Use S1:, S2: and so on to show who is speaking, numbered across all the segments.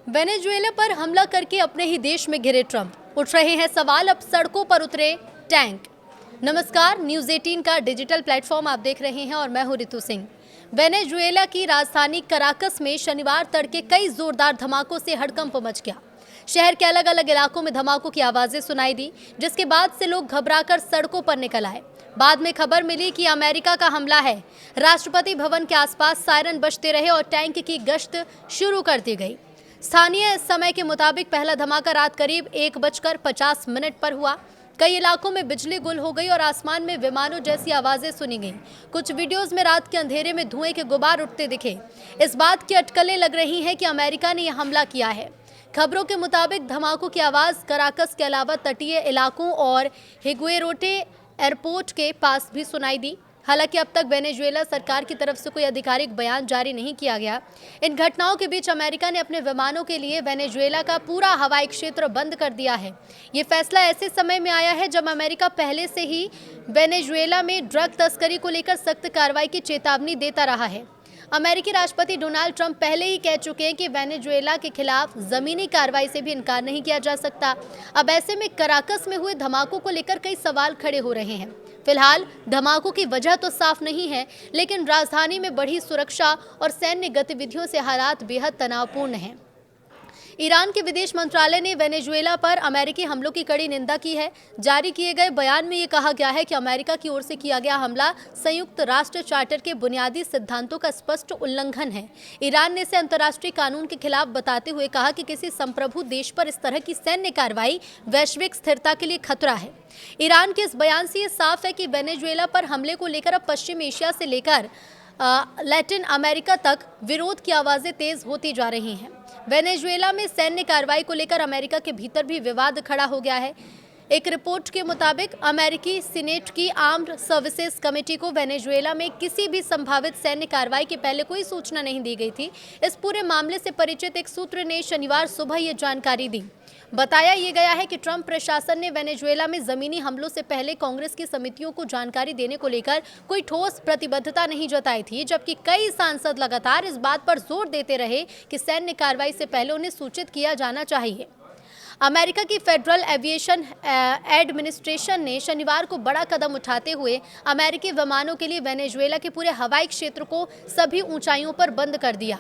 S1: Venezuela पर हमला करके अपने ही देश में घिरे ट्रंप। उठ रहे हैं सवाल, अब सड़कों पर उतरे टैंक। नमस्कार, न्यूज़ 18 का डिजिटल प्लेटफॉर्म आप देख रहे हैं और मैं हूं रितु सिंह। वेनेजुएला की राजधानी कराकस में शनिवार तड़के कई जोरदार धमाकों से हड़कंप मच गया। शहर के अलग अलग इलाकों में धमाकों की आवाजें सुनाई दी, जिसके बाद से लोग घबराकर सड़कों पर निकल आए। बाद में खबर मिली कि अमेरिका का हमला है। राष्ट्रपति भवन के आसपास सायरन बजते रहे और टैंक की गश्त शुरू कर दी गई। स्थानीय समय के मुताबिक पहला धमाका रात करीब 1:50 पर हुआ। कई इलाकों में बिजली गुल हो गई और आसमान में विमानों जैसी आवाजें सुनी गईं। कुछ वीडियोस में रात के अंधेरे में धुएं के गुबार उठते दिखे। इस बात की अटकलें लग रही हैं कि अमेरिका ने यह हमला किया है। खबरों के मुताबिक धमाकों की आवाज कराकस के अलावा तटीय इलाकों और हिगुएरोटे एयरपोर्ट के पास भी सुनाई दी। हालांकि अब तक वेनेजुएला सरकार की तरफ से कोई आधिकारिक बयान जारी नहीं किया गया। इन घटनाओं के बीच अमेरिका ने अपने विमानों के लिए वेनेजुएला का पूरा हवाई क्षेत्र बंद कर दिया है। ये फैसला ऐसे समय में आया है जब अमेरिका पहले से ही वेनेजुएला में ड्रग तस्करी को लेकर सख्त कार्रवाई की चेतावनी देता रहा है। अमेरिकी राष्ट्रपति डोनाल्ड ट्रंप पहले ही कह चुके हैं कि वेनेजुएला के खिलाफ जमीनी कार्रवाई से भी इनकार नहीं किया जा सकता। अब ऐसे में कराकस में हुए धमाकों को लेकर कई सवाल खड़े हो रहे हैं। फिलहाल धमाकों की वजह तो साफ नहीं है, लेकिन राजधानी में बढ़ी सुरक्षा और सैन्य गतिविधियों से हालात बेहद तनावपूर्ण हैं। ईरान के विदेश मंत्रालय ने वेनेजुएला पर अमेरिकी हमलों की कड़ी निंदा की है। जारी किए गए बयान में ये कहा गया है कि अमेरिका की ओर से किया गया हमला संयुक्त राष्ट्र चार्टर के बुनियादी सिद्धांतों का स्पष्ट उल्लंघन है। ईरान ने इसे अंतर्राष्ट्रीय कानून के खिलाफ बताते हुए कहा कि किसी संप्रभु देश पर इस तरह की सैन्य कार्रवाई वैश्विक स्थिरता के लिए खतरा है। ईरान के इस बयान से ये साफ है कि वेनेजुएला पर हमले को लेकर अब पश्चिम एशिया से लेकर लैटिन अमेरिका तक विरोध की आवाजें तेज होती जा रही हैं। वेनेजुएला में सैन्य कार्रवाई को लेकर अमेरिका के भीतर भी विवाद खड़ा हो गया है। एक रिपोर्ट के मुताबिक अमेरिकी सीनेट की आर्म्ड सर्विसेज कमेटी को वेनेजुएला में किसी भी संभावित सैन्य कार्रवाई के पहले कोई सूचना नहीं दी गई थी। इस पूरे मामले से परिचित एक सूत्र ने शनिवार सुबह ये जानकारी दी। बताया ये गया है कि ट्रंप प्रशासन ने वेनेजुएला में जमीनी हमलों से पहले कांग्रेस की समितियों को जानकारी देने को लेकर कोई ठोस प्रतिबद्धता नहीं जताई थी, जबकि कई सांसद लगातार इस बात पर जोर देते रहे कि सैन्य कार्रवाई से पहले उन्हें सूचित किया जाना चाहिए। अमेरिका की फेडरल एविएशन एडमिनिस्ट्रेशन ने शनिवार को बड़ा कदम उठाते हुए अमेरिकी विमानों के लिए वेनेजुएला के पूरे हवाई क्षेत्र को सभी ऊंचाइयों पर बंद कर दिया।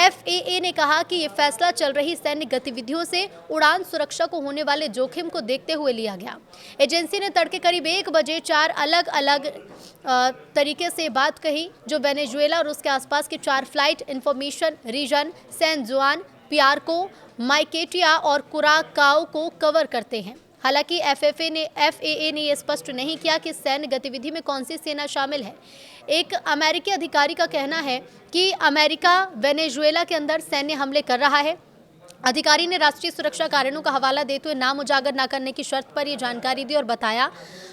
S1: FAA ने कहा कि ये फैसला चल रही सैन्य गतिविधियों से उड़ान सुरक्षा को होने वाले जोखिम को देखते हुए लिया गया। एजेंसी ने तड़के करीब 1 बजे 4 अलग अलग तरीके से बात कही, जो वेनेजुएला और उसके आसपास के 4 फ्लाइट इंफॉर्मेशन रीजन सैन जुआन, पियार्को, माइकेटिया और कुराकाओ को कवर करते हैं। हालांकि FAA ने यह स्पष्ट नहीं किया कि सैन्य गतिविधि में कौन सी सेना शामिल है। एक अमेरिकी अधिकारी का कहना है कि अमेरिका वेनेजुएला के अंदर सैन्य हमले कर रहा है। अधिकारी ने राष्ट्रीय सुरक्षा कारणों का हवाला देते हुए नाम उजागर न करने की शर्त पर यह जानकारी दी और बताया,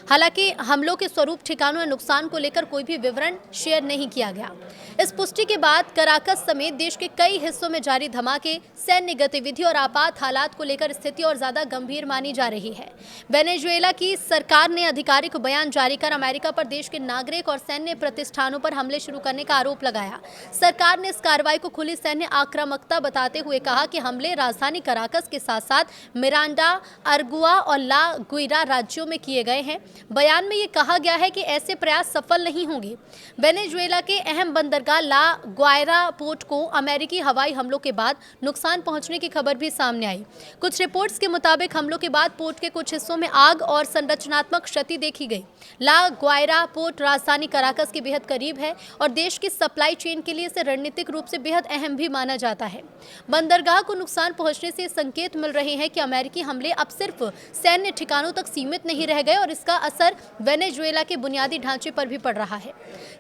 S1: हालांकि हमलों के स्वरूप, ठिकानों या नुकसान को लेकर कोई भी विवरण शेयर नहीं किया गया। इस पुष्टि के बाद कराकस समेत देश के कई हिस्सों में जारी धमाके, सैन्य गतिविधि और आपात हालात को लेकर स्थिति और ज्यादा गंभीर मानी जा रही है। वेनेजुएला की सरकार ने आधिकारिक बयान जारी कर अमेरिका पर देश के नागरिक और सैन्य प्रतिष्ठानों पर हमले शुरू करने का आरोप लगाया। सरकार ने इस कार्रवाई को खुली सैन्य आक्रामकता बताते हुए कहा कि हमले राजधानी कराकस के साथ साथ मिरांडा, अरगुआ और ला गुइरा राज्यों में किए गए हैं। बयान में ये कहा गया है कि ऐसे प्रयास सफल नहीं होंगे। वेनेजुएला के अहम बंदरगाह ला ग्वायरा पोर्ट को अमेरिकी हवाई हमलों के बाद नुकसान पहुंचने की खबर भी सामने आई। कुछ रिपोर्ट्स के मुताबिक हमलों के बाद पोर्ट के कुछ हिस्सों में आग और संरचनात्मक क्षति देखी गई। ला ग्वायरा पोर्ट राजधानी कराकस के बेहद करीब है और देश की सप्लाई चेन के लिए इसे रणनीतिक रूप से बेहद अहम भी माना जाता है। बंदरगाह को नुकसान पहुंचने से संकेत मिल रहे हैं कि अमेरिकी हमले अब सिर्फ सैन्य ठिकानों तक सीमित नहीं रह गए और इसका असर वेनेजुएला के बुनियादी ढांचे पर भी पड़ रहा है।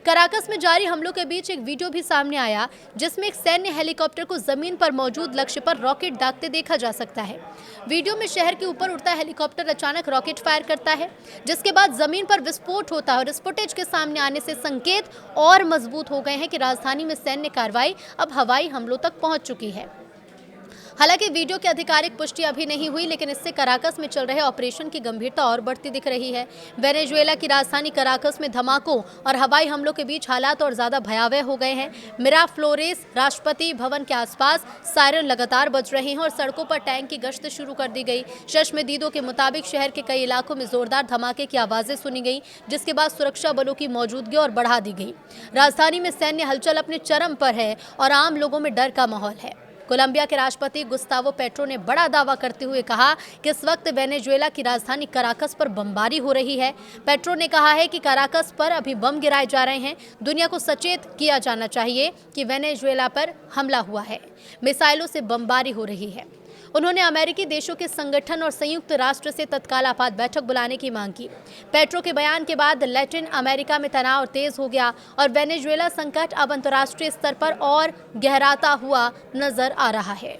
S1: कराकस में जारी हमलों के बीच एक वीडियो भी सामने आया, जिसमें एक सैन्य हेलीकॉप्टर को जमीन पर मौजूद लक्ष्य पर रॉकेट दागते देखा जा सकता है। वीडियो में शहर के ऊपर उड़ता हेलीकॉप्टर अचानक रॉकेट फायर करता है, जिसके बाद जमीन पर विस्फोट होता है और इस फुटेज के सामने आने से संकेत और मजबूत हो गए हैं कि राजधानी में सैन्य कार्रवाई अब हवाई हमलों तक पहुंच चुकी है। हालांकि वीडियो की आधिकारिक पुष्टि अभी नहीं हुई, लेकिन इससे कराकस में चल रहे ऑपरेशन की गंभीरता और बढ़ती दिख रही है। वेनेजुएला की राजधानी कराकस में धमाकों और हवाई हमलों के बीच हालात और ज्यादा भयावह हो गए हैं। मिराफ्लोरेस राष्ट्रपति भवन के आसपास सायरन लगातार बज रहे हैं और सड़कों पर टैंक की गश्त शुरू कर दी गई। चश्मदीदों के मुताबिक शहर के कई इलाकों में जोरदार धमाके की आवाजें सुनी गई, जिसके बाद सुरक्षा बलों की मौजूदगी और बढ़ा दी गई। राजधानी में सैन्य हलचल अपने चरम पर है और आम लोगों में डर का माहौल है। कोलंबिया के राष्ट्रपति गुस्तावो पेट्रो ने बड़ा दावा करते हुए कहा कि इस वक्त वेनेजुएला की राजधानी कराकस पर बमबारी हो रही है। पेट्रो ने कहा है कि कराकस पर अभी बम गिराए जा रहे हैं। दुनिया को सचेत किया जाना चाहिए कि वेनेजुएला पर हमला हुआ है, मिसाइलों से बमबारी हो रही है। उन्होंने अमेरिकी देशों के संगठन और संयुक्त राष्ट्र से तत्काल आपात बैठक बुलाने की मांग की। पेट्रो के बयान के बाद लैटिन अमेरिका में तनाव तेज हो गया और वेनेजुएला संकट अब अंतर्राष्ट्रीय स्तर पर और गहराता हुआ नजर आ रहा है।